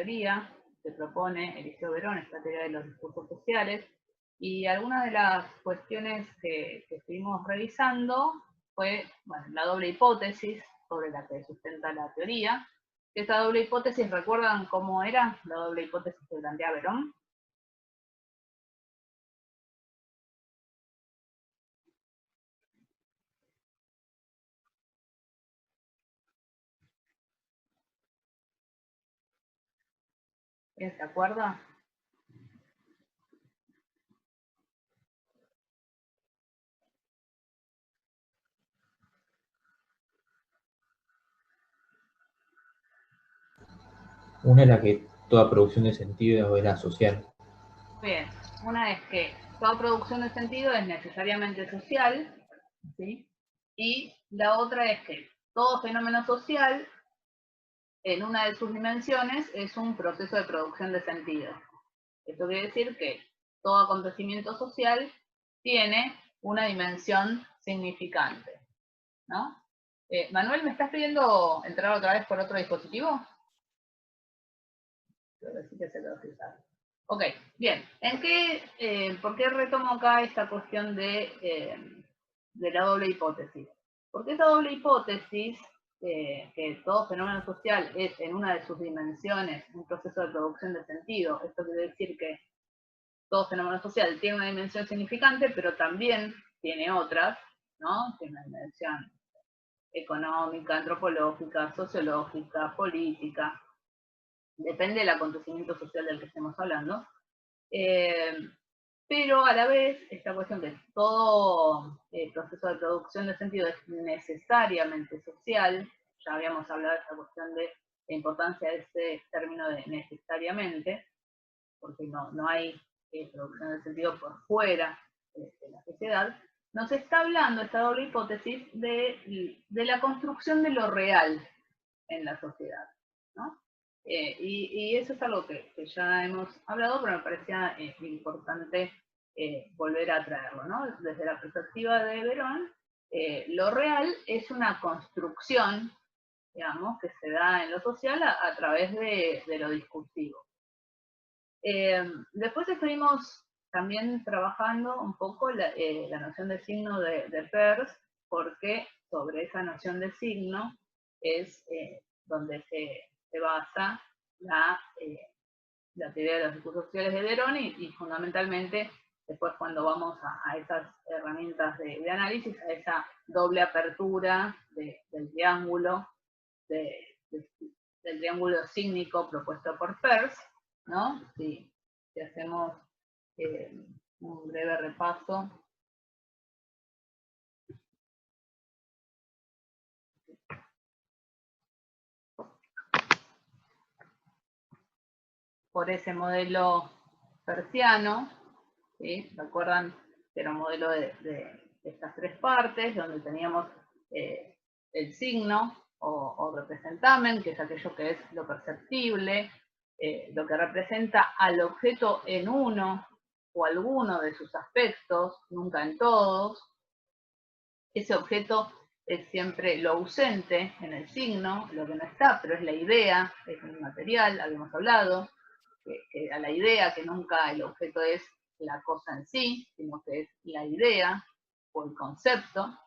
teoría que propone Eliseo Verón, esta teoría de los discursos sociales, y algunas de las cuestiones que estuvimos revisando fue, bueno, la doble hipótesis sobre la que sustenta la teoría. Esta doble hipótesis, ¿recuerdan cómo era la doble hipótesis que plantea Verón? ¿Quién se acuerda? Una es la que toda producción de sentido era social. Bien, una es que toda producción de sentido es necesariamente social, ¿sí? Y la otra es que todo fenómeno social, en una de sus dimensiones, es un proceso de producción de sentido. Esto quiere decir que todo acontecimiento social tiene una dimensión significante, ¿no? Manuel, ¿me estás pidiendo entrar otra vez por otro dispositivo? Ok, bien. ¿Por qué retomo acá esta cuestión de la doble hipótesis? Porque esa doble hipótesis, que todo fenómeno social es en una de sus dimensiones un proceso de producción de sentido, esto quiere decir que todo fenómeno social tiene una dimensión significante, pero también tiene otras, ¿no? Tiene una dimensión económica, antropológica, sociológica, política, depende del acontecimiento social del que estemos hablando. Pero a la vez, esta cuestión de todo proceso de producción de sentido es necesariamente social, ya habíamos hablado de esta cuestión de la importancia de ese término de necesariamente, porque no hay producción de sentido por fuera de la sociedad, nos está hablando esta doble hipótesis de la construcción de lo real en la sociedad, ¿no? Y eso es algo que ya hemos hablado, pero me parecía importante volver a traerlo, ¿no? Desde la perspectiva de Verón, lo real es una construcción, digamos, que se da en lo social a través de lo discursivo. Después estuvimos también trabajando un poco la noción de signo de Peirce, porque sobre esa noción de signo es donde se basa la teoría de los discursos sociales de Verón y fundamentalmente después cuando vamos a esas herramientas de análisis, a esa doble apertura del triángulo, del triángulo sígnico propuesto por Peirce, ¿no? Si hacemos un breve repaso. Por ese modelo persiano, ¿sí? ¿Recuerdan que era un modelo de estas tres partes, donde teníamos el signo o representamen, que es aquello que es lo perceptible, lo que representa al objeto en uno o alguno de sus aspectos, nunca en todos. Ese objeto es siempre lo ausente en el signo, lo que no está, pero es la idea, es el material, habíamos hablado, que a la idea, que nunca el objeto es la cosa en sí, sino que es la idea o el concepto.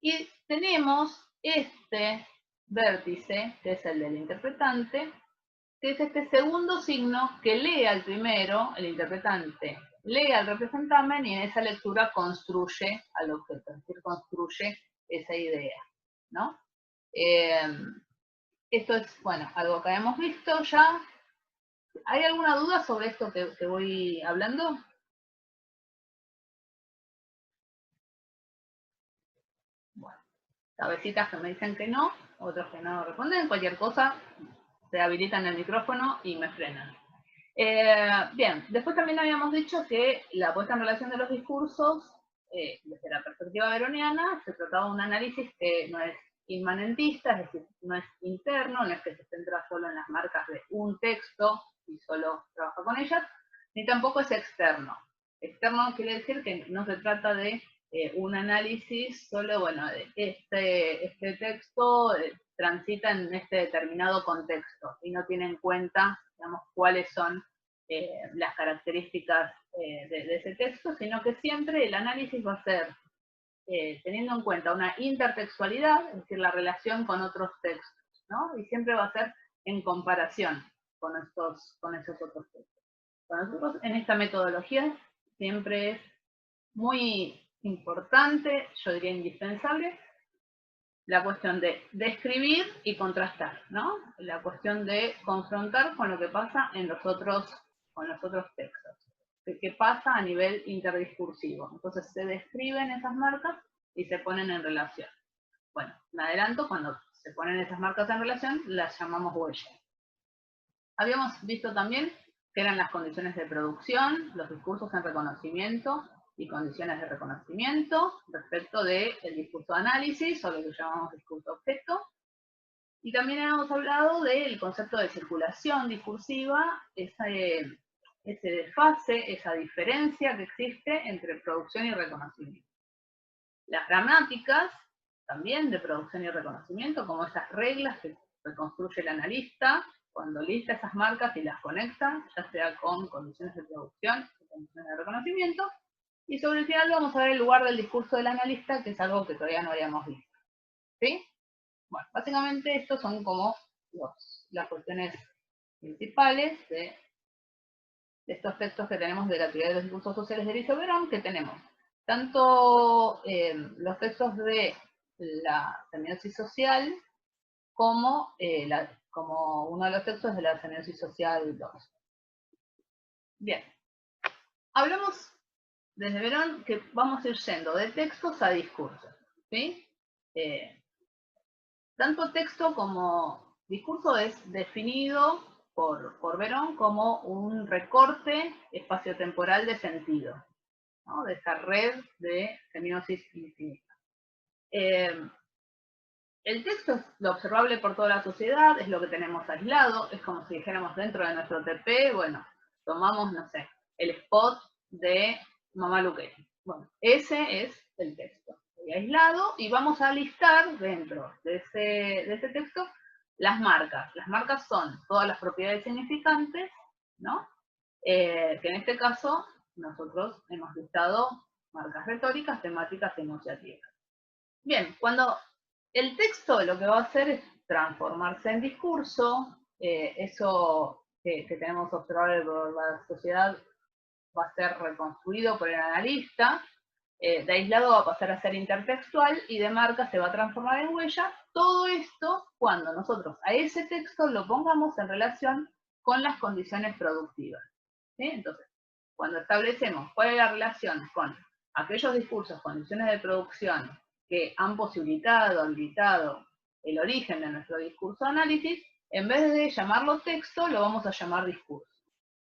Y tenemos este vértice, que es el del interpretante, que es este segundo signo que lee al primero, el interpretante lee al representamen y en esa lectura construye al objeto, es decir, construye esa idea, ¿no? Esto es, bueno, algo que habíamos visto ya. ¿Hay alguna duda sobre esto que voy hablando? Bueno, cabecitas que me dicen que no, otros que no responden, cualquier cosa, se habilitan el micrófono y me frenan. Bien, después también habíamos dicho que la puesta en relación de los discursos, desde la perspectiva veroniana, se trataba de un análisis que no es inmanentista, es decir, no es interno, no es que se centra solo en las marcas de un texto y solo trabaja con ellas, ni tampoco es externo. Externo quiere decir que no se trata de un análisis solo, bueno, de este texto transita en este determinado contexto y no tiene en cuenta, digamos, cuáles son las características de ese texto, sino que siempre el análisis va a ser teniendo en cuenta una intertextualidad, es decir, la relación con otros textos, ¿no? Y siempre va a ser en comparación con esos otros textos. Para nosotros, en esta metodología, siempre es muy importante, yo diría indispensable, la cuestión de describir y contrastar, ¿no? La cuestión de confrontar con lo que pasa con los otros textos. ¿Qué pasa a nivel interdiscursivo? Entonces se describen esas marcas y se ponen en relación. Bueno, me adelanto, cuando se ponen esas marcas en relación, las llamamos huellas. Habíamos visto también que eran las condiciones de producción, los discursos en reconocimiento y condiciones de reconocimiento respecto del discurso de análisis, o lo que llamamos discurso objeto. Y también hemos hablado del concepto de circulación discursiva, ese desfase, esa diferencia que existe entre producción y reconocimiento. Las gramáticas, también de producción y reconocimiento, como esas reglas que reconstruye el analista, cuando lista esas marcas y las conecta, ya sea con condiciones de producción o condiciones de reconocimiento. Y sobre el final vamos a ver el lugar del discurso del analista, que es algo que todavía no habíamos visto. ¿Sí? Bueno, básicamente estos son como las cuestiones principales de estos textos que tenemos de la teoría de los discursos sociales de Eliseo Verón, que tenemos tanto los textos de la semiosis social como uno de los textos de la semiosis social 2. Bien, hablamos desde Verón que vamos a ir yendo de textos a discursos, ¿sí? Tanto texto como discurso es definido por Verón como un recorte espaciotemporal de sentido, ¿no? De esa red de semiosis infinita. El texto es lo observable por toda la sociedad, es lo que tenemos aislado, es como si dijéramos dentro de nuestro TP, bueno, tomamos, no sé, el spot de Mamá Luquetti. Bueno, ese es el texto. Aislado, y vamos a listar dentro de ese texto las marcas. Las marcas son todas las propiedades significantes, ¿no? Que en este caso nosotros hemos listado marcas retóricas, temáticas y enunciativas. Bien, cuando el texto lo que va a hacer es transformarse en discurso, eso que tenemos observado por la sociedad va a ser reconstruido por el analista, de aislado va a pasar a ser intertextual y de marca se va a transformar en huella. Todo esto cuando nosotros a ese texto lo pongamos en relación con las condiciones productivas. ¿Sí? Entonces, cuando establecemos cuál es la relación con aquellos discursos, condiciones de producción que han posibilitado, habilitado el origen de nuestro discurso de análisis, en vez de llamarlo texto, lo vamos a llamar discurso.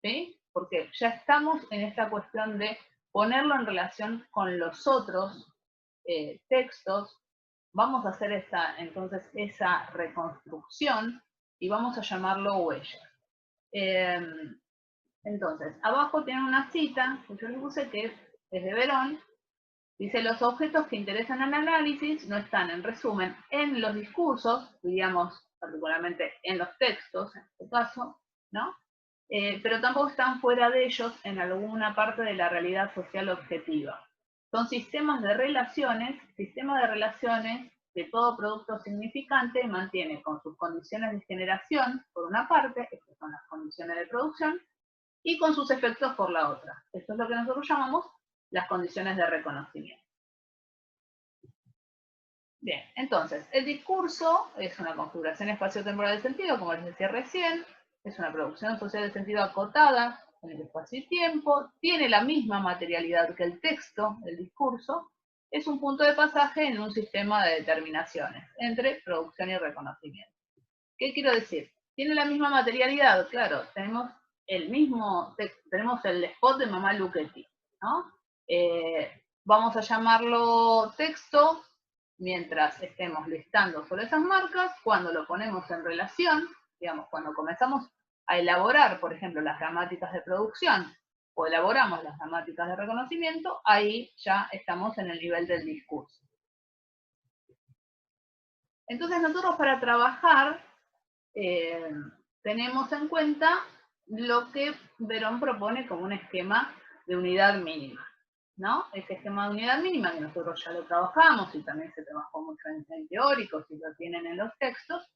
¿Sí? Porque ya estamos en esta cuestión de ponerlo en relación con los otros textos. Vamos a hacer entonces esa reconstrucción y vamos a llamarlo huella. Entonces, abajo tiene una cita que yo les puse que es de Verón. Dice: los objetos que interesan al análisis no están, en resumen, en los discursos, diríamos particularmente en los textos, en este caso, ¿no? Pero tampoco están fuera de ellos en alguna parte de la realidad social objetiva. Son sistemas de relaciones que todo producto significante mantiene con sus condiciones de generación, por una parte, estas son las condiciones de producción, y con sus efectos por la otra. Esto es lo que nosotros llamamos las condiciones de reconocimiento. Bien, entonces, el discurso es una configuración espacio-temporal de sentido, como les decía recién, es una producción social de sentido acotada en el espacio y tiempo, tiene la misma materialidad que el texto, el discurso, es un punto de pasaje en un sistema de determinaciones entre producción y reconocimiento. ¿Qué quiero decir? Tiene la misma materialidad, claro, tenemos el spot de Mamá Luquetti, ¿no? Vamos a llamarlo texto mientras estemos listando sobre esas marcas. Cuando lo ponemos en relación, digamos, cuando comenzamos a elaborar, por ejemplo, las gramáticas de producción o elaboramos las gramáticas de reconocimiento, ahí ya estamos en el nivel del discurso. Entonces nosotros para trabajar tenemos en cuenta lo que Verón propone como un esquema de unidad mínima, ¿no? Ese esquema de unidad mínima que nosotros ya lo trabajamos y también se trabajó mucho en teóricos y lo tienen en los textos.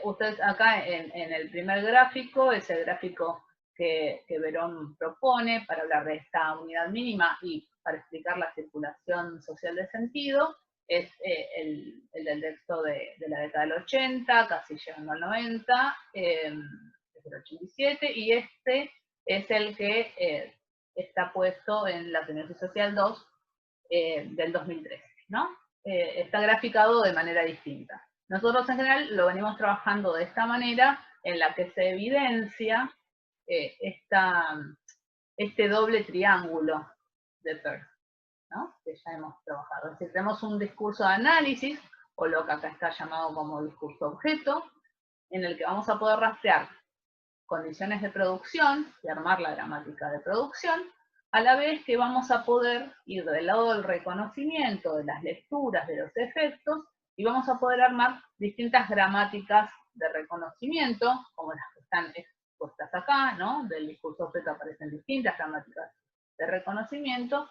Ustedes acá en el primer gráfico, ese gráfico que Verón propone para hablar de esta unidad mínima y para explicar la circulación social de sentido, es el del texto de la década del 80, casi llegando al 90, desde el 87, y este es el que está puesto en la Tendencia Social 2 del 2013, ¿no? Está graficado de manera distinta. Nosotros en general lo venimos trabajando de esta manera, en la que se evidencia este doble triángulo de Peirce, ¿no? Que ya hemos trabajado. Es decir, tenemos un discurso de análisis, o lo que acá está llamado como discurso objeto, en el que vamos a poder rastrear condiciones de producción y armar la gramática de producción, a la vez que vamos a poder ir del lado del reconocimiento, de las lecturas, de los efectos, y vamos a poder armar distintas gramáticas de reconocimiento, como las que están expuestas acá, ¿no? Del discurso objeto aparecen distintas gramáticas de reconocimiento,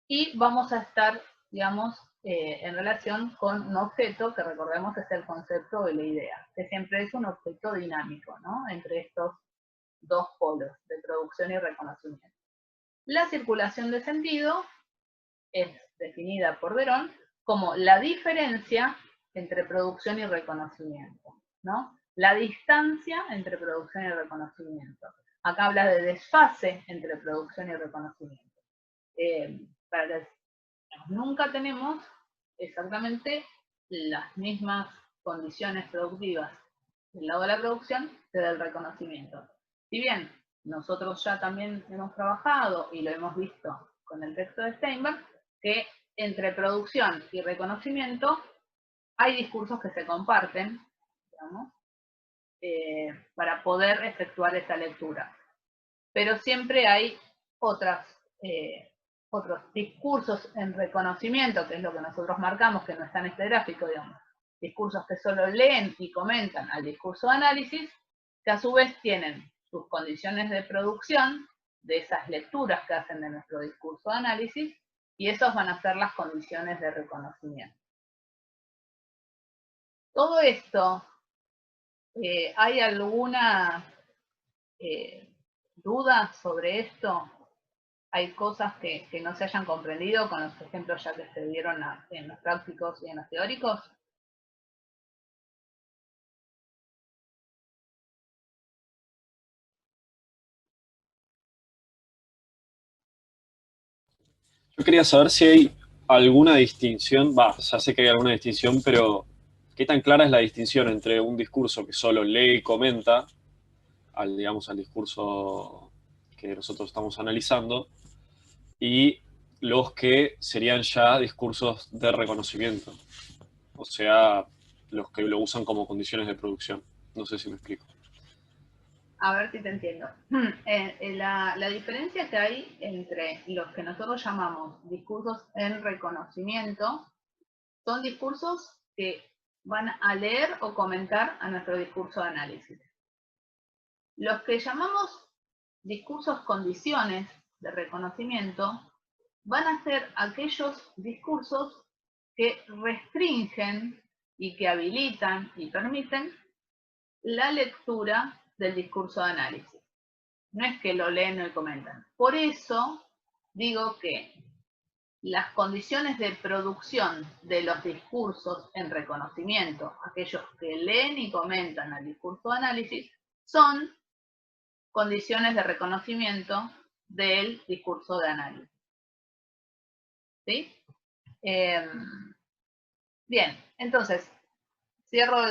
y vamos a estar, digamos, en relación con un objeto que recordemos es el concepto de la idea, que siempre es un objeto dinámico, ¿no? Entre estos dos polos de producción y reconocimiento. La circulación de sentido es definida por Verón como la diferencia entre producción y reconocimiento, ¿no? La distancia entre producción y reconocimiento. Acá habla de desfase entre producción y reconocimiento. Para que nunca tenemos exactamente las mismas condiciones productivas del lado de la producción que del reconocimiento. Si bien nosotros ya también hemos trabajado y lo hemos visto con el texto de Steinberg, que entre producción y reconocimiento hay discursos que se comparten, digamos, para poder efectuar esa lectura. Pero siempre hay otros discursos en reconocimiento, que es lo que nosotros marcamos, que no está en este gráfico, digamos, discursos que solo leen y comentan al discurso de análisis, que a su vez tienen sus condiciones de producción de esas lecturas que hacen de nuestro discurso de análisis, y esos van a ser las condiciones de reconocimiento. Todo esto, ¿hay alguna duda sobre esto? ¿Hay cosas que no se hayan comprendido con los ejemplos ya que se dieron en los prácticos y en los teóricos? Yo quería saber si hay alguna distinción, ya sé que hay alguna distinción, pero ¿qué tan clara es la distinción entre un discurso que solo lee y comenta, digamos, al discurso que nosotros estamos analizando, y los que serían ya discursos de reconocimiento? O sea, los que lo usan como condiciones de producción. No sé si me explico. A ver si te entiendo. La diferencia que hay entre los que nosotros llamamos discursos en reconocimiento son discursos que van a leer o comentar a nuestro discurso de análisis. Los que llamamos discursos condiciones de reconocimiento van a ser aquellos discursos que restringen y que habilitan y permiten la lectura del discurso de análisis. No es que lo leen y comentan. Por eso digo que las condiciones de producción de los discursos en reconocimiento, aquellos que leen y comentan al discurso de análisis, son condiciones de reconocimiento del discurso de análisis. ¿Sí? Bien, entonces, cierro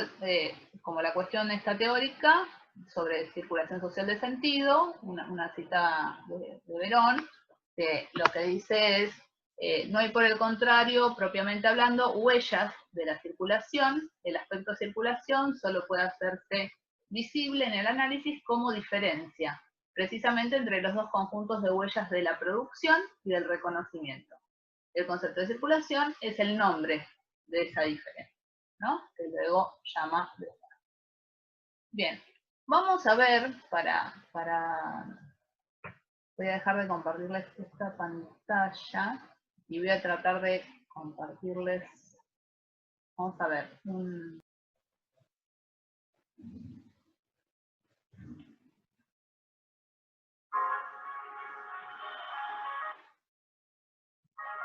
como la cuestión esta teórica sobre circulación social de sentido, una cita de Verón, que lo que dice es, no hay por el contrario, propiamente hablando, huellas de la circulación, el aspecto circulación solo puede hacerse visible en el análisis como diferencia, precisamente entre los dos conjuntos de huellas de la producción y del reconocimiento. El concepto de circulación es el nombre de esa diferencia, ¿no? Que luego llama de cero. Bien, vamos a ver voy a dejar de compartirles esta pantalla y voy a tratar de compartirles, vamos a ver,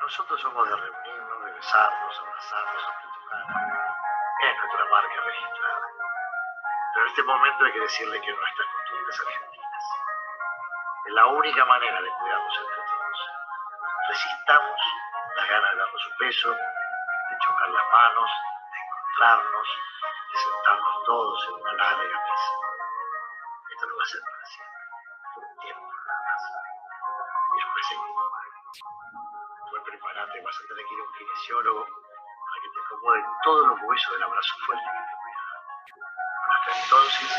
Nosotros somos de reunirnos, de besarnos, abrazarnos, apretujarnos. Es nuestra marca registrada. Pero en este momento hay que decirle que nuestras costumbres argentinas es la única manera de cuidarnos entre todos. Resistamos las ganas de darnos un beso, de chocar las manos, de encontrarnos, de sentarnos todos en una larga mesa. Esto no va a ser para siempre, por un tiempo nada más. Y después seguimos. Después prepárate, vas a tener que ir a un kinesiólogo para que te acomode todos los huesos del abrazo fuerte que te voy a dar. Hasta entonces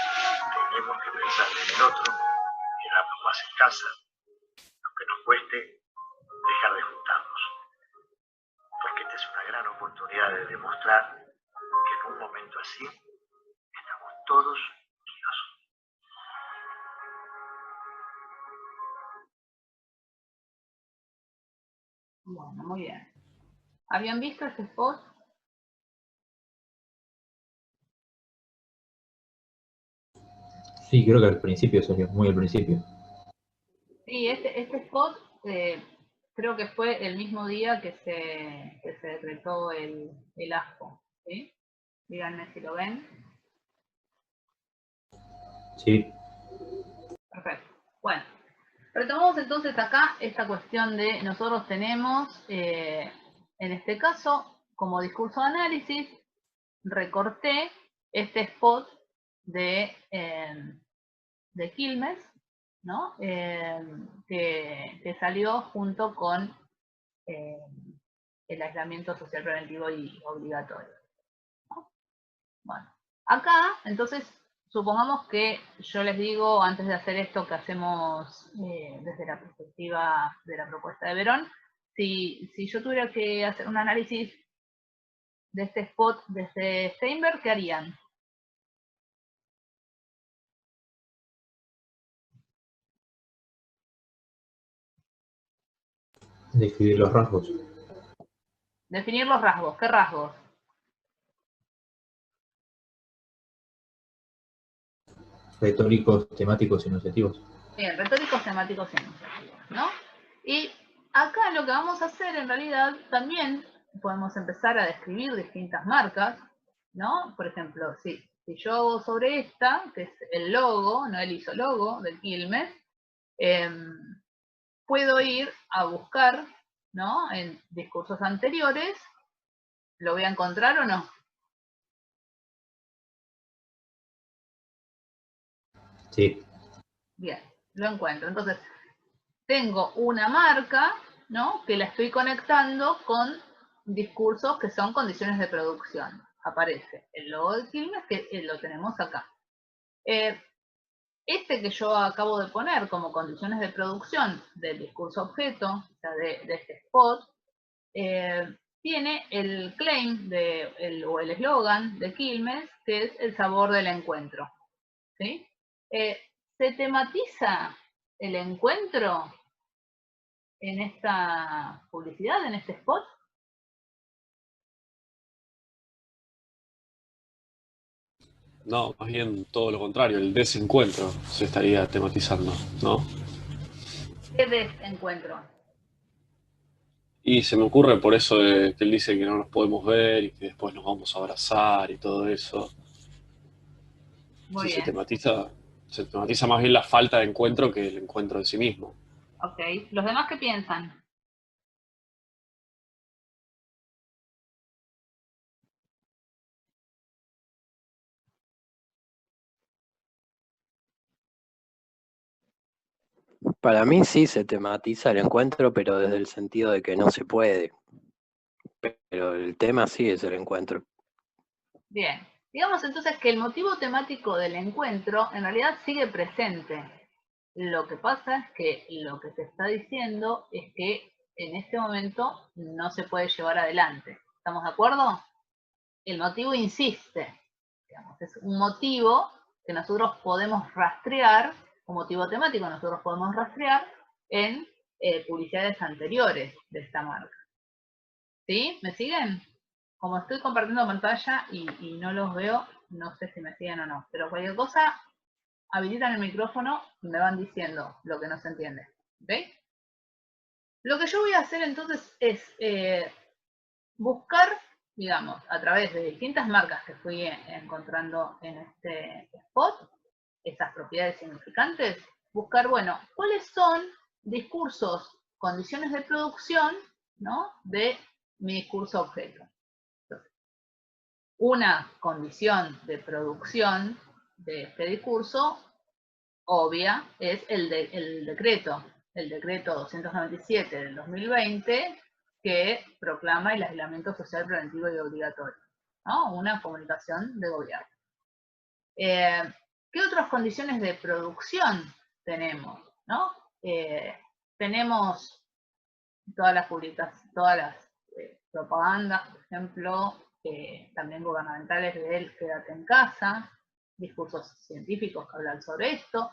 tenemos que pensar en el otro, quedarnos más en casa, aunque nos cueste dejar de juntarnos. Porque esta es una gran oportunidad de demostrar que en un momento así estamos todos unidos. bueno, muy bien. ¿Habían visto este spot? Sí, creo que al principio salió, muy al principio. Sí, este spot creo que fue el mismo día que se decretó el ASPO, ¿sí? Díganme si lo ven. Sí, Perfecto. Bueno, retomamos entonces acá esta cuestión de nosotros tenemos, en este caso, como discurso de análisis, recorté este spot de Quilmes, ¿no? Que salió junto con el aislamiento social preventivo y obligatorio, ¿no? Bueno, acá, entonces, supongamos que yo les digo, antes de hacer esto que hacemos desde la perspectiva de la propuesta de Verón, si yo tuviera que hacer un análisis de este spot desde Steinberg, ¿qué harían? describir los rasgos. Definir los rasgos. ¿Qué rasgos? Retóricos, temáticos y enunciativos. Bien, retóricos, temáticos y enunciativos, ¿no? Y acá lo que vamos a hacer en realidad también podemos empezar a describir distintas marcas, ¿no? Por ejemplo, si yo hago sobre esta, que es el logo, no el isologo del Quilmes, puedo ir a buscar, ¿no? En discursos anteriores, ¿lo voy a encontrar o no? Sí, Bien, lo encuentro. Entonces, tengo una marca, ¿no? Que la estoy conectando con discursos que son condiciones de producción. Aparece el logo de Quilmes, que lo tenemos acá. Este que yo acabo de poner como condiciones de producción del discurso objeto, o sea, de este spot, tiene el claim o el eslogan de Quilmes, que es el sabor del encuentro. ¿Sí? ¿Se tematiza el encuentro en esta publicidad, en este spot? No, más bien todo lo contrario, el desencuentro se estaría tematizando, ¿no? ¿Qué desencuentro? Y se me ocurre por eso de que él dice que no nos podemos ver y que después nos vamos a abrazar y todo eso. Muy Sí, bien. se tematiza más bien la falta de encuentro que el encuentro en sí mismo. Ok. ¿Los demás qué piensan? Para mí sí se tematiza el encuentro, pero desde el sentido de que no se puede. Pero el tema sí es el encuentro. Bien. Digamos entonces que el motivo temático del encuentro en realidad sigue presente. Lo que pasa es que lo que se está diciendo es que en este momento no se puede llevar adelante. ¿Estamos de acuerdo? el motivo insiste, digamos, es un motivo que nosotros podemos rastrear, un motivo temático nosotros podemos rastrear en publicidades anteriores de esta marca. ¿Sí? ¿Me siguen? Como estoy compartiendo pantalla y no los veo, no sé si me siguen o no, pero cualquier cosa, habilitan el micrófono y me van diciendo lo que no se entiende. ¿Ok? Lo que yo voy a hacer entonces es buscar, digamos, a través de distintas marcas que fui encontrando en este spot, esas propiedades significantes, buscar, bueno, cuáles son discursos, condiciones de producción, ¿no?, de mi discurso objeto. Entonces, una condición de producción de este discurso obvia es el decreto 297 del 2020, que proclama el aislamiento social preventivo y obligatorio, ¿no? Una comunicación de gobierno. ¿Qué otras condiciones de producción tenemos, ¿no? Tenemos todas las publicaciones, todas las propagandas, por ejemplo, también gubernamentales de él, quédate en casa, discursos científicos que hablan sobre esto,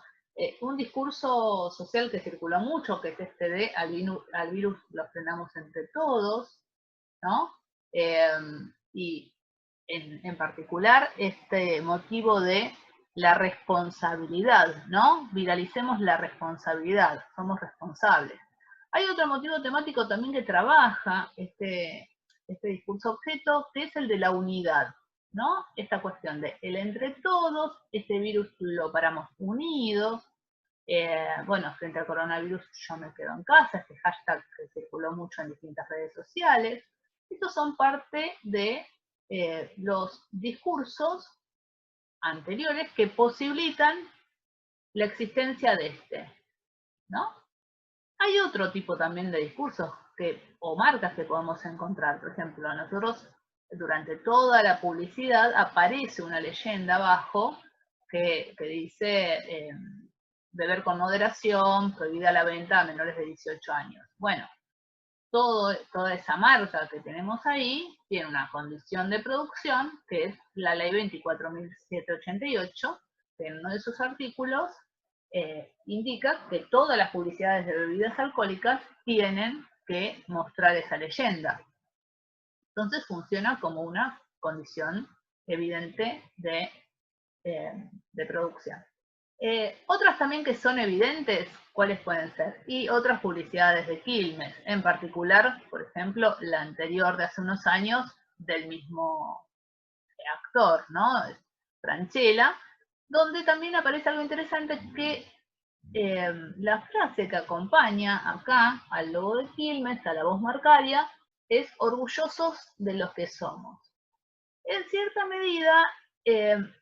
un discurso social que circuló mucho, que es este de al virus lo frenamos entre todos, ¿no? Y en particular este motivo de la responsabilidad, ¿no? Viralicemos la responsabilidad, somos responsables. Hay otro motivo temático también que trabaja este discurso objeto, que es el de la unidad, ¿no? Esta cuestión de el entre todos, este virus lo paramos unidos, bueno, frente al coronavirus yo me quedo en casa, este hashtag que circuló mucho en distintas redes sociales. Estos son parte de los discursos anteriores que posibilitan la existencia de este, ¿no? Hay otro tipo también de discursos o marcas que podemos encontrar. Por ejemplo, nosotros durante toda la publicidad aparece una leyenda abajo que dice beber con moderación, prohibida la venta a menores de 18 años. Bueno, toda esa marca que tenemos ahí tiene una condición de producción, que es la ley 24.788, que en uno de sus artículos indica que todas las publicidades de bebidas alcohólicas tienen que mostrar esa leyenda. Entonces funciona como una condición evidente de producción. Otras también que son evidentes, ¿cuáles pueden ser? Y otras publicidades de Quilmes, en particular, por ejemplo, la anterior de hace unos años del mismo actor, ¿no? Franchella, donde también aparece algo interesante que la frase que acompaña acá al logo de Quilmes, a la voz marcaria, es orgullosos de los que somos. En cierta medida, en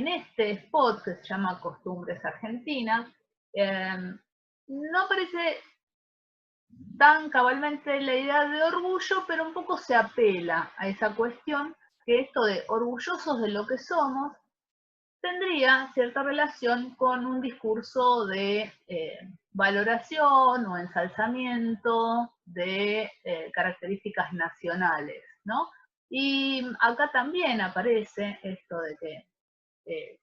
este spot que se llama Costumbres Argentinas, no aparece tan cabalmente la idea de orgullo, pero un poco se apela a esa cuestión, que esto de orgullosos de lo que somos tendría cierta relación con un discurso de valoración o ensalzamiento de características nacionales, ¿no? Y acá también aparece esto de que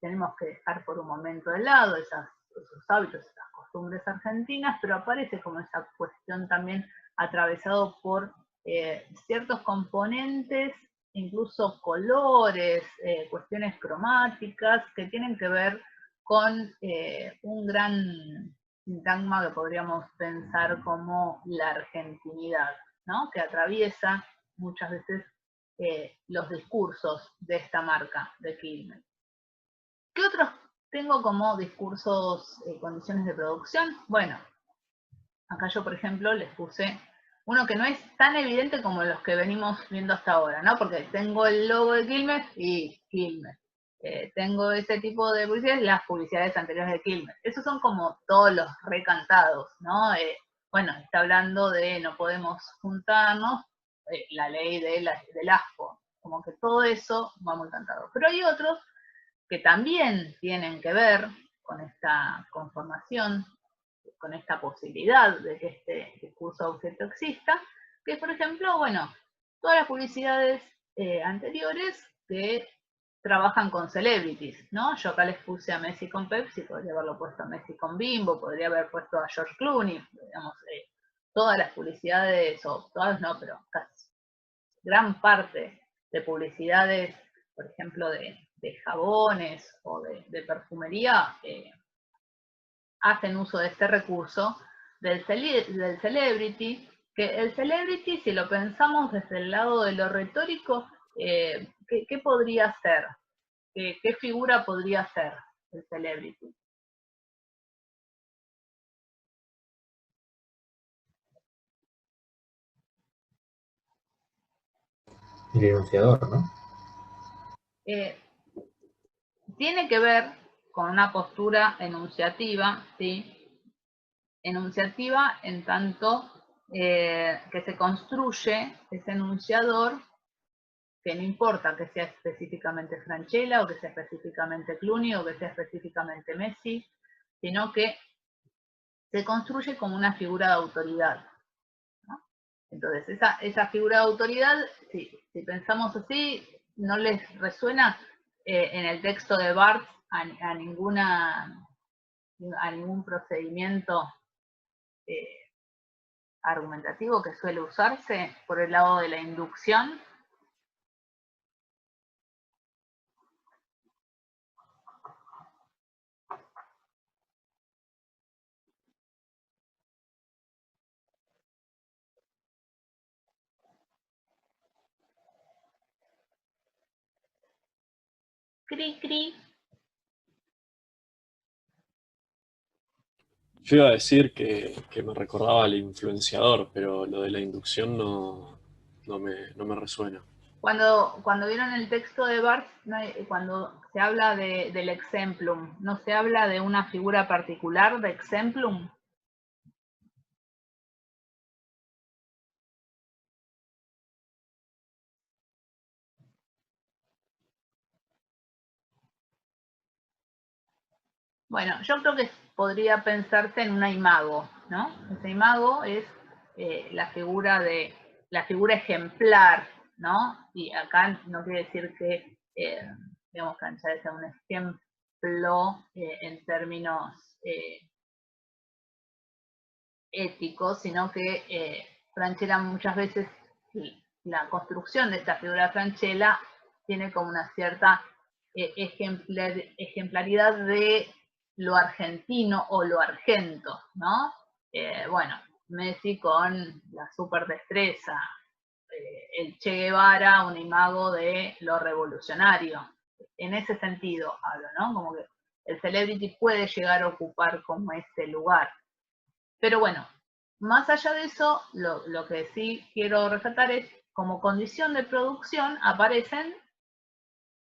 tenemos que dejar por un momento de lado esos hábitos, esas costumbres argentinas, pero aparece como esa cuestión también atravesado por ciertos componentes, incluso colores, cuestiones cromáticas, que tienen que ver con un gran sintagma que podríamos pensar como la argentinidad, ¿no? Que atraviesa muchas veces los discursos de esta marca de Quilmes. ¿Qué otros tengo como discursos, condiciones de producción? Bueno, acá yo, por ejemplo, les puse uno que no es tan evidente como los que venimos viendo hasta ahora, ¿no? Porque tengo el logo de Quilmes y Quilmes. Tengo ese tipo de publicidades, las publicidades anteriores de Quilmes. Esos son como todos los recantados, ¿no? Bueno, está hablando de no podemos juntarnos, la ley del ASPO. Como que todo eso va muy cantado. Pero hay otros que también tienen que ver con esta conformación, con esta posibilidad de que este discurso objeto exista, que por ejemplo, bueno, todas las publicidades anteriores que trabajan con celebrities, ¿no? Yo acá les puse a Messi con Pepsi, podría haberlo puesto a Messi con Bimbo, podría haber puesto a George Clooney, digamos, todas las publicidades, o todas no, pero casi gran parte de publicidades, por ejemplo, de jabones o de perfumería, hacen uso de este recurso del celebrity, que el celebrity, si lo pensamos desde el lado de lo retórico, ¿qué podría ser? ¿Qué figura podría ser el celebrity? El enunciador, ¿no? Tiene que ver con una postura enunciativa, ¿sí? Enunciativa en tanto que se construye ese enunciador, que no importa que sea específicamente Francella o que sea específicamente Clooney o que sea específicamente Messi, sino que se construye como una figura de autoridad, ¿no? Entonces, esa figura de autoridad, si pensamos así, no les resuena en el texto de Barthes a ningún procedimiento argumentativo que suele usarse por el lado de la inducción. Cri, cri. Yo iba a decir que me recordaba al influenciador, pero lo de la inducción no me resuena. Cuando vieron el texto de Barthes, cuando se habla del exemplum, ¿no se habla de una figura particular de exemplum? Bueno, yo creo que podría pensarse en una imago, ¿no? Ese imago es la figura ejemplar, ¿no? Y acá no quiere decir que, digamos, Canchades sea un ejemplo en términos éticos, sino que Francella muchas veces, la construcción de esta figura Francella tiene como una cierta ejemplaridad de lo argentino o lo argento, ¿no? Bueno, Messi con la super destreza, el Che Guevara, un imago de lo revolucionario. En ese sentido hablo, ¿no? Como que el celebrity puede llegar a ocupar como ese lugar. Pero bueno, más allá de eso, lo que sí quiero resaltar es, como condición de producción aparecen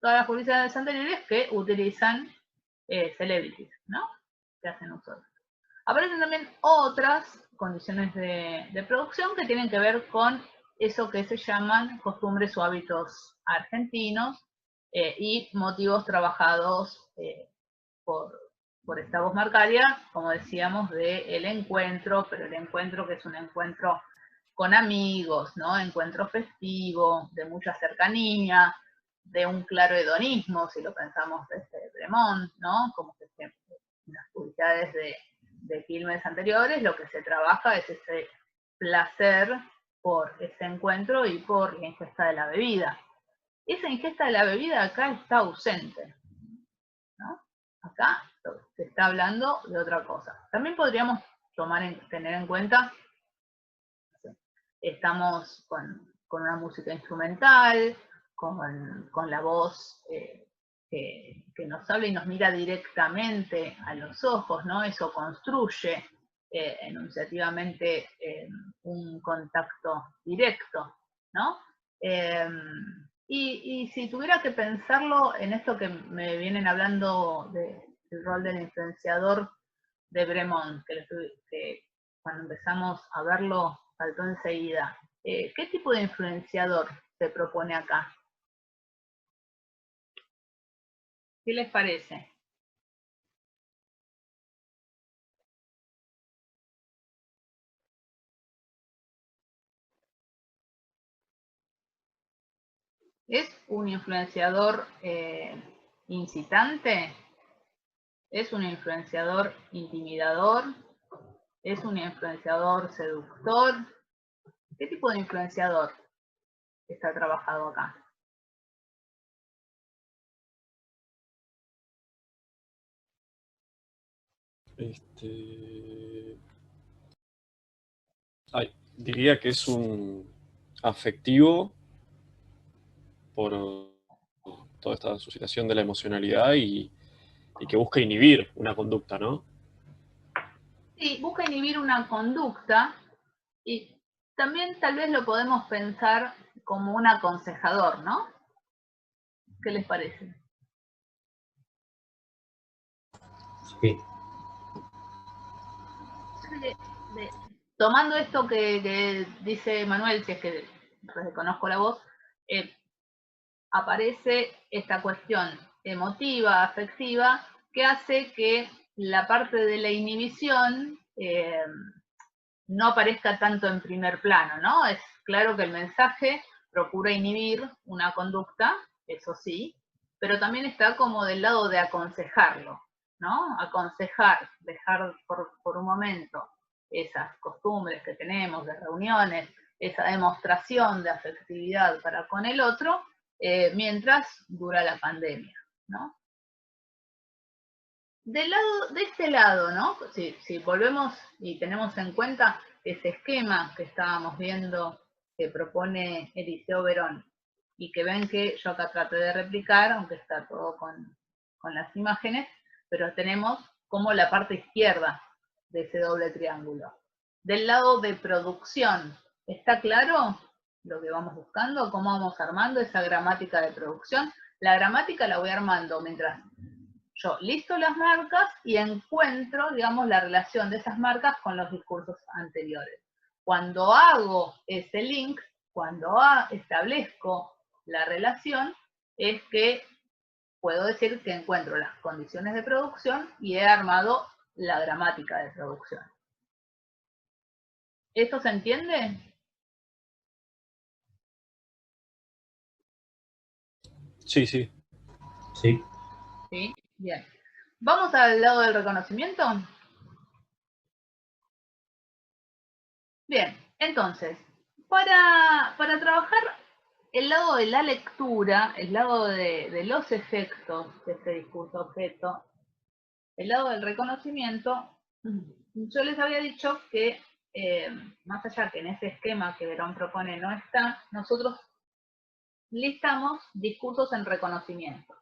todas las publicidades anteriores que utilizan celebrities, ¿no? Que hacen uso de esto. Aparecen también otras condiciones de producción que tienen que ver con eso que se llaman costumbres o hábitos argentinos y motivos trabajados por esta voz marcaria, como decíamos, del encuentro, pero el encuentro que es un encuentro con amigos, ¿no? Encuentro festivo, de mucha cercanía, de un claro hedonismo, si lo pensamos desde Bremont, ¿no? Como que en las publicidades de filmes anteriores, lo que se trabaja es ese placer por ese encuentro y por la ingesta de la bebida. Esa ingesta de la bebida acá está ausente, ¿no? Acá se está hablando de otra cosa. También podríamos tener en cuenta, estamos con una música instrumental, con la voz que nos habla y nos mira directamente a los ojos, ¿no? Eso construye enunciativamente un contacto directo, ¿no? Y si tuviera que pensarlo en esto que me vienen hablando del rol del influenciador de Bremont, que cuando empezamos a verlo saltó enseguida, ¿qué tipo de influenciador se propone acá? ¿Qué les parece? ¿Es un influenciador incitante? ¿Es un influenciador intimidador? ¿Es un influenciador seductor? ¿Qué tipo de influenciador está trabajado acá? Diría que es un afectivo por toda esta suscitación de la emocionalidad y que busca inhibir una conducta, ¿no? Sí, busca inhibir una conducta y también tal vez lo podemos pensar como un aconsejador, ¿no? ¿Qué les parece? Sí. Tomando esto que dice Manuel, si es que reconozco la voz, aparece esta cuestión emotiva, afectiva, que hace que la parte de la inhibición no aparezca tanto en primer plano, ¿no? Es claro que el mensaje procura inhibir una conducta, eso sí, pero también está como del lado de aconsejarlo, ¿no? Aconsejar, dejar por un momento esas costumbres que tenemos de reuniones, esa demostración de afectividad para con el otro, mientras dura la pandemia, ¿no? De este lado, ¿no? Si volvemos y tenemos en cuenta ese esquema que estábamos viendo que propone Eliseo Verón y que ven que yo acá traté de replicar, aunque está todo con las imágenes, pero tenemos como la parte izquierda de ese doble triángulo. Del lado de producción, ¿está claro lo que vamos buscando? ¿Cómo vamos armando esa gramática de producción? La gramática la voy armando mientras yo listo las marcas y encuentro, digamos, la relación de esas marcas con los discursos anteriores. Cuando hago ese link, cuando establezco la relación, es que puedo decir que encuentro las condiciones de producción y he armado la gramática de producción. ¿Esto se entiende? Sí, sí. Sí. Sí, bien. Vamos al lado del reconocimiento. Bien, entonces, para trabajar el lado de la lectura, el lado de los efectos de este discurso objeto, el lado del reconocimiento, yo les había dicho que más allá que en ese esquema que Verón propone no está, nosotros listamos discursos en reconocimiento.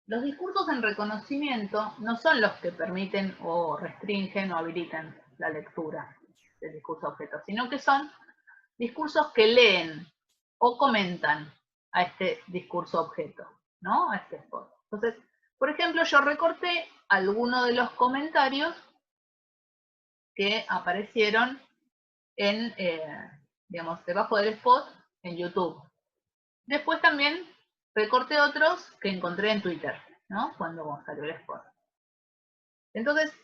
Los discursos en reconocimiento no son los que permiten o restringen o habilitan la lectura del discurso objeto, sino que son discursos que leen o comentan a este discurso objeto, ¿no? A este spot. Entonces, por ejemplo, yo recorté algunos de los comentarios que aparecieron en, digamos, debajo del spot en YouTube. Después también recorté otros que encontré en Twitter, ¿no? Cuando salió el spot. Entonces,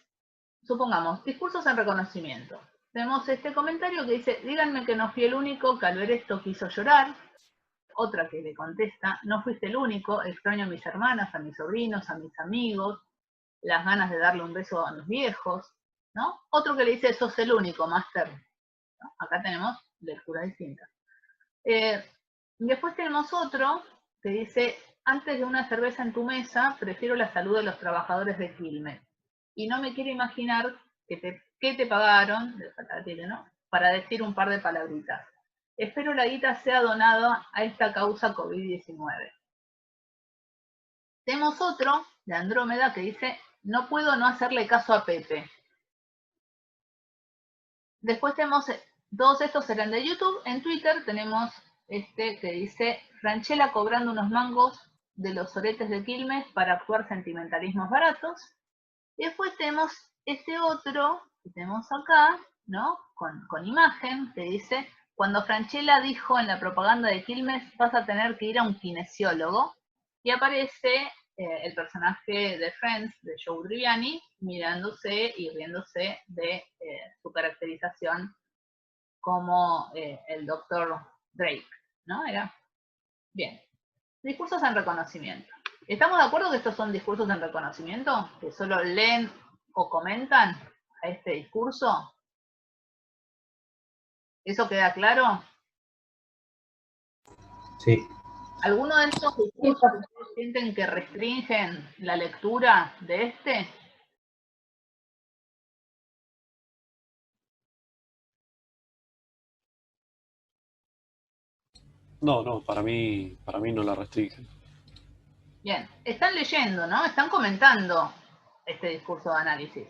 supongamos, discursos en reconocimiento. Tenemos este comentario que dice, díganme que no fui el único que al ver esto quiso llorar. Otra que le contesta, no fuiste el único, extraño a mis hermanas, a mis sobrinos, a mis amigos, las ganas de darle un beso a mis viejos, ¿no? Otro que le dice, sos el único, Master. ¿No? Acá tenemos lecturas distintas. Después tenemos otro que dice, antes de una cerveza en tu mesa, prefiero la salud de los trabajadores de Quilmes. Y no me quiero imaginar qué te pagaron, ¿no? Para decir un par de palabritas. Espero la guita sea donada a esta causa COVID-19. Tenemos otro de Andrómeda que dice, no puedo no hacerle caso a Pepe. Después tenemos, todos estos serán de YouTube. En Twitter tenemos este que dice, Franchella cobrando unos mangos de los oretes de Quilmes para actuar sentimentalismos baratos. Y después tenemos este otro que tenemos acá, ¿no? Con imagen, que dice, cuando Franchella dijo en la propaganda de Quilmes, vas a tener que ir a un kinesiólogo, y aparece el personaje de Friends, de Joe Tribbiani, mirándose y riéndose de su caracterización como el doctor Drake, ¿no? Era. Bien. Discursos en reconocimiento. ¿Estamos de acuerdo que estos son discursos en reconocimiento? ¿Que solo leen o comentan a este discurso? ¿Eso queda claro? Sí. ¿Alguno de estos discursos ustedes sienten que restringen la lectura de este? No, para mí no la restringen. Bien, están leyendo, ¿no? Están comentando este discurso de análisis.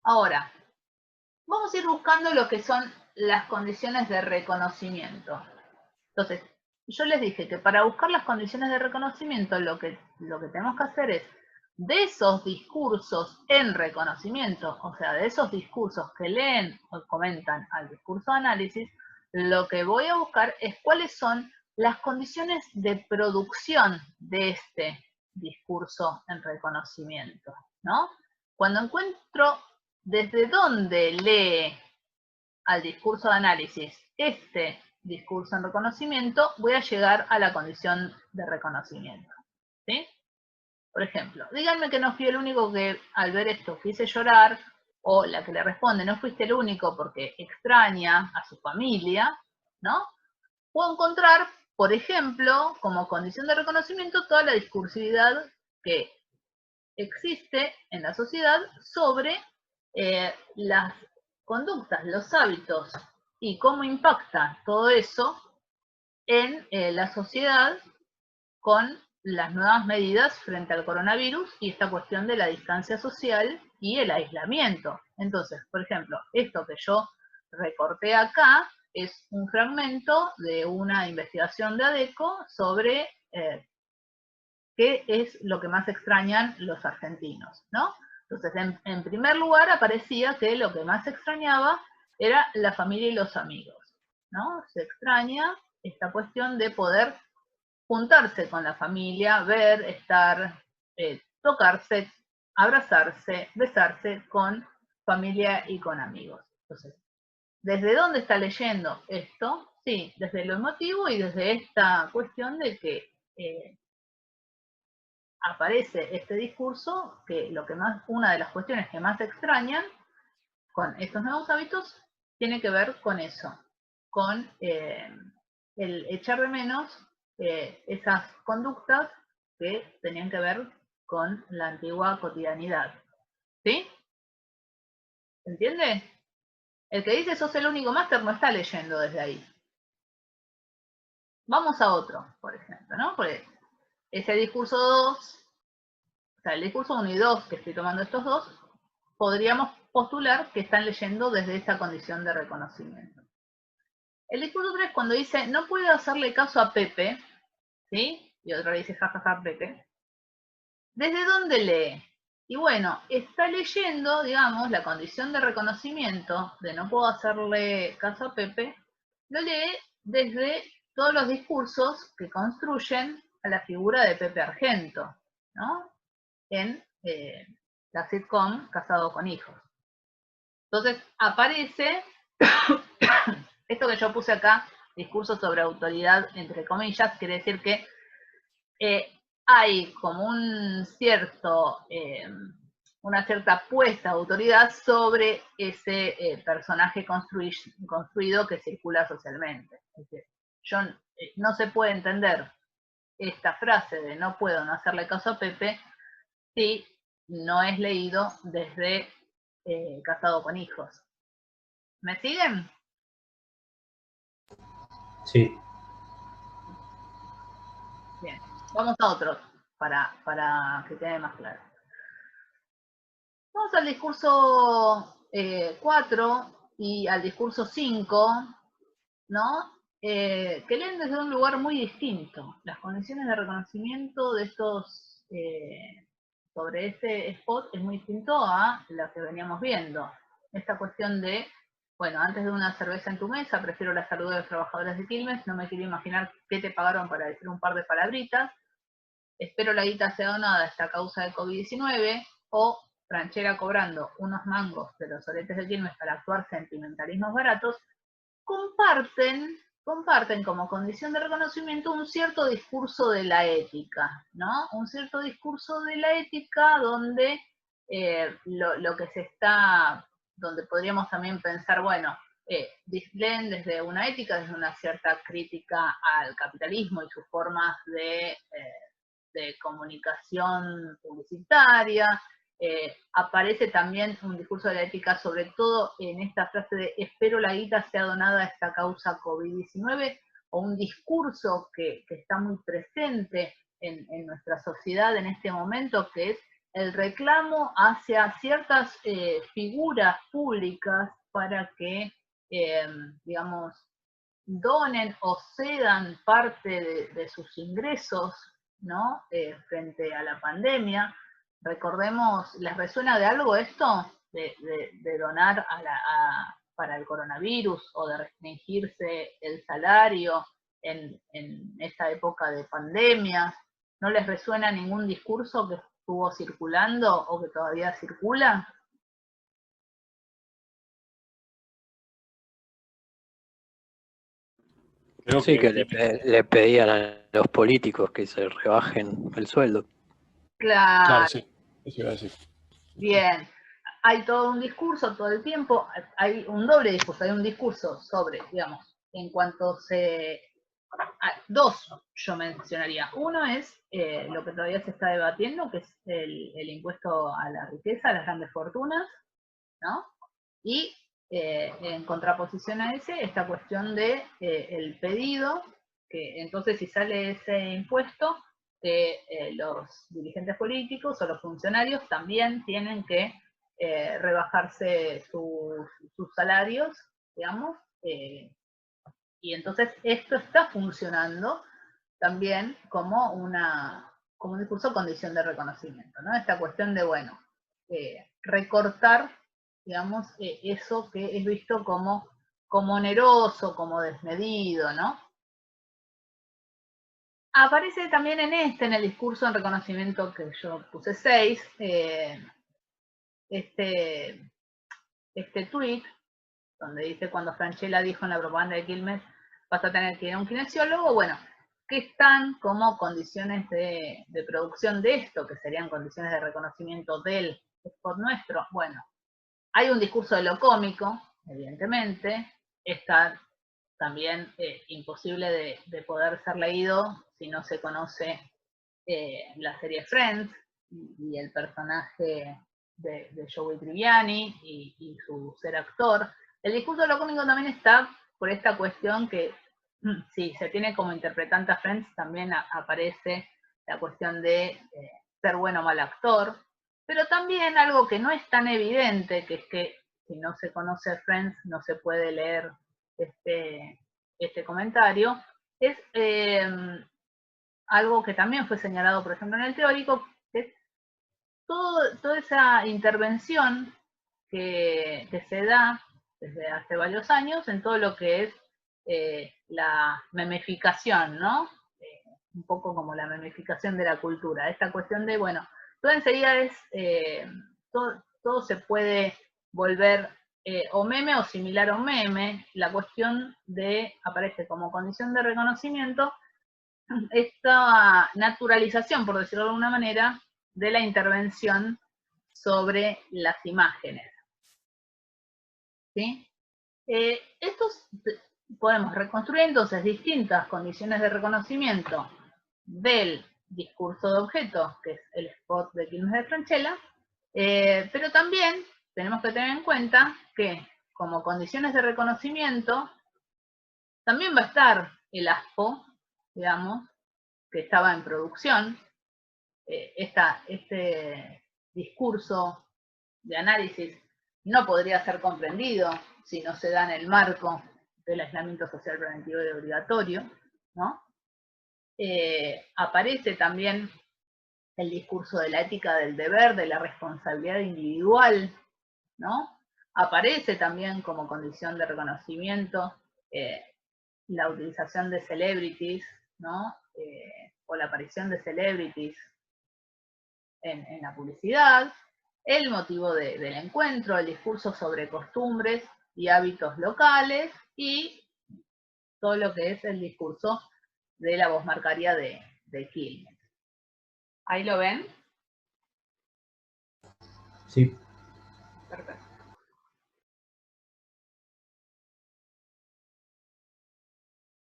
Ahora, vamos a ir buscando lo que son las condiciones de reconocimiento. Entonces, yo les dije que para buscar las condiciones de reconocimiento lo que tenemos que hacer es, de esos discursos en reconocimiento, o sea, de esos discursos que leen o comentan al discurso de análisis, lo que voy a buscar es cuáles son las condiciones de producción de este discurso en reconocimiento, ¿no? Cuando encuentro desde dónde lee al discurso de análisis este discurso en reconocimiento, voy a llegar a la condición de reconocimiento, ¿sí? Por ejemplo, díganme que no fui el único que al ver esto quise llorar, o la que le responde, no fuiste el único porque extraña a su familia, ¿no? Puedo encontrar, por ejemplo, como condición de reconocimiento toda la discursividad que existe en la sociedad sobre las conductas, los hábitos y cómo impacta todo eso en la sociedad con las nuevas medidas frente al coronavirus y esta cuestión de la distancia social y el aislamiento. Entonces, por ejemplo, esto que yo recorté acá es un fragmento de una investigación de ADECO sobre qué es lo que más extrañan los argentinos, ¿no? Entonces, en primer lugar aparecía que lo que más extrañaba era la familia y los amigos, ¿no? Se extraña esta cuestión de poder juntarse con la familia, ver, estar, tocarse, abrazarse, besarse con familia y con amigos. Entonces, ¿desde dónde está leyendo esto? Sí, desde lo emotivo y desde esta cuestión de que aparece este discurso que una de las cuestiones que más extrañan con estos nuevos hábitos tiene que ver con eso, con el echar de menos esas conductas que tenían que ver con la antigua cotidianidad. ¿Sí? ¿Se entiende? El que dice sos el único máster no está leyendo desde ahí. Vamos a otro, por ejemplo, ¿no? Porque ese discurso 2, o sea, el discurso 1 y 2, que estoy tomando estos dos, podríamos postular que están leyendo desde esta condición de reconocimiento. El discurso 3, cuando dice, no puedo hacerle caso a Pepe, ¿sí? Y otra dice, jajaja, Pepe. ¿Desde dónde lee? Y bueno, está leyendo, digamos, la condición de reconocimiento de no puedo hacerle caso a Pepe, lo lee desde todos los discursos que construyen a la figura de Pepe Argento, ¿no? En la sitcom Casado con Hijos. Entonces aparece esto que yo puse acá, discurso sobre autoridad, entre comillas, quiere decir que hay como una cierta puesta de autoridad sobre ese personaje construido que circula socialmente. Es decir, no se puede entender esta frase de no puedo no hacerle caso a Pepe si no es leído desde Casado con Hijos. ¿Me siguen? Sí. Bien, vamos a otro para que quede más claro. Vamos al discurso 4 y al discurso 5, ¿no? Que leen desde un lugar muy distinto. Las condiciones de reconocimiento de estos sobre este spot es muy distinto a lo que veníamos viendo. Esta cuestión de, bueno, antes de una cerveza en tu mesa, prefiero la salud de los trabajadores de Quilmes, no me quiero imaginar qué te pagaron para decir un par de palabritas, espero la guita sea donada a esta causa de COVID-19, o Franchera cobrando unos mangos de los soletes de Quilmes para actuar sentimentalismos baratos, comparten como condición de reconocimiento un cierto discurso de la ética, ¿no? Un cierto discurso de la ética donde lo que se está, donde podríamos también pensar, bueno, leen desde una ética, desde una cierta crítica al capitalismo y sus formas de comunicación publicitaria. Aparece también un discurso de la ética, sobre todo en esta frase de espero la guita sea donada a esta causa COVID-19, o un discurso que está muy presente en nuestra sociedad en este momento, que es el reclamo hacia ciertas figuras públicas para que, digamos, donen o cedan parte de sus ingresos, ¿no? Frente a la pandemia. Recordemos, ¿les resuena de algo esto? De donar para el coronavirus o de restringirse el salario en esta época de pandemia. ¿No les resuena ningún discurso que estuvo circulando o que todavía circula? Creo Sí, que que le pedían a los políticos que se rebajen el sueldo. Claro, claro, sí, eso iba a decir. bien. Hay todo un discurso todo el tiempo, hay un doble discurso, hay un discurso sobre, digamos, en cuanto dos yo mencionaría. Uno es lo que todavía se está debatiendo, que es el impuesto a la riqueza, a las grandes fortunas, ¿no? Y en contraposición a esta cuestión de el pedido, que entonces si sale ese impuesto, los dirigentes políticos o los funcionarios también tienen que rebajarse sus salarios, digamos, y entonces esto está funcionando también como un discurso de condición de reconocimiento, ¿no? Esta cuestión de, bueno, recortar, digamos, eso que es visto como oneroso, como desmedido, ¿no? Aparece también en el discurso de reconocimiento que yo puse 6, este tuit, donde dice cuando Francella dijo en la propaganda de Quilmes, vas a tener que ir a un kinesiólogo, bueno, ¿qué están como condiciones de producción de esto, que serían condiciones de reconocimiento del spot nuestro? Bueno, hay un discurso de lo cómico, evidentemente, está también imposible de poder ser leído si no se conoce la serie Friends y el personaje de Joey Tribbiani y su ser actor. El discurso de lo cómico también está por esta cuestión que, si se tiene como interpretante a Friends, también aparece la cuestión de ser bueno o mal actor, pero también algo que no es tan evidente, que es que si no se conoce Friends no se puede leer este comentario, es algo que también fue señalado, por ejemplo, en el teórico, que es toda esa intervención que se da desde hace varios años en todo lo que es la memificación, ¿no? Un poco como la memificación de la cultura. Esta cuestión de, bueno, todo enseguida es, todo se puede volver o meme o similar a un meme. La cuestión aparece como condición de reconocimiento esta naturalización, por decirlo de alguna manera, de la intervención sobre las imágenes. ¿Sí? Podemos reconstruir entonces distintas condiciones de reconocimiento del discurso de objetos, que es el spot de Quilmes de Francella, pero también tenemos que tener en cuenta que como condiciones de reconocimiento también va a estar el ASPO, digamos, que estaba en producción. Este discurso de análisis no podría ser comprendido si no se da en el marco del aislamiento social preventivo y obligatorio, ¿no? Aparece también el discurso de la ética del deber, de la responsabilidad individual, ¿no? Aparece también como condición de reconocimiento la utilización de celebrities, ¿no? O la aparición de celebrities en la publicidad, el motivo del encuentro, el discurso sobre costumbres y hábitos locales, y todo lo que es el discurso de la voz marcaria de Quilmes. ¿Ahí lo ven? Sí.